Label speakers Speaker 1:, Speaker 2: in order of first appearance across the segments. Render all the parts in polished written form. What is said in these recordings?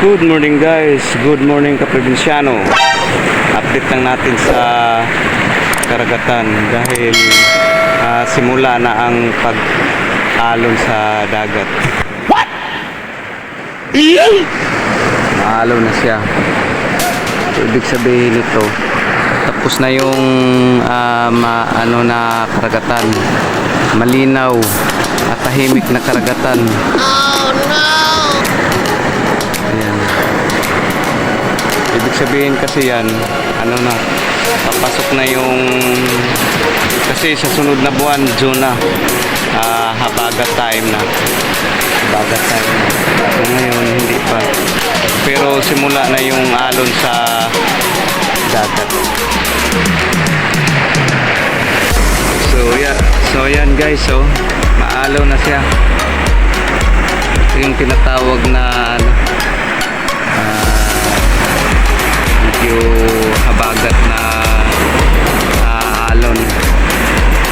Speaker 1: Good morning guys, good morning kaprobinsyano. Update lang natin sa karagatan dahil simula na ang pag-alon sa dagat. What? Maalon na siya. Ibig sabihin nito, tapos na yung na karagatan. Malinaw at tahimik na karagatan. Oh no! Ayan. Ibig sabihin kasi yan, papasok na yung, kasi sa sunod na buwan, June na, habagat time na. Habagat time na. So ngayon, hindi pa. Pero simula na yung alon sa dagat. So yan guys, maalaw na siya. Ito yung tinatawag na medyo habagat na alon.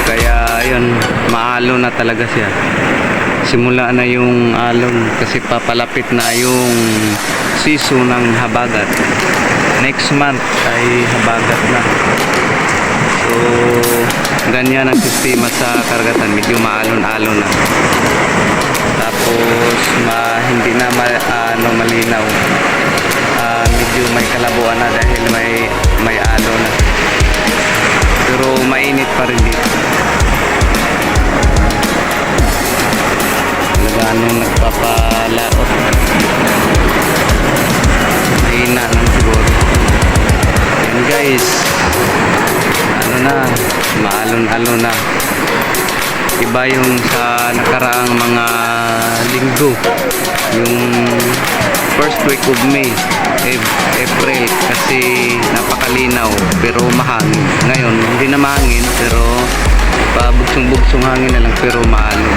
Speaker 1: Kaya yun, maalo na talaga siya. Simula na yung alon kasi papalapit na yung season ng habagat. Next month ay habagat na. So ganyan ang sistema sa karagatan, medyo maalon-alon na. Tapos hindi na malinaw. Medyo may kalabuan na dahil may alon na. Pero mainit pa rin dito. Anong nagpapalaot. Mahina lang siguro. Yan guys, maalon-alon na. Iba yung sa nakaraang mga linggo, yung first week of May, April, kasi napakalinaw pero mahangin. Ngayon hindi na mahangin pero pabugsong-bugsong hangin na lang pero maalon.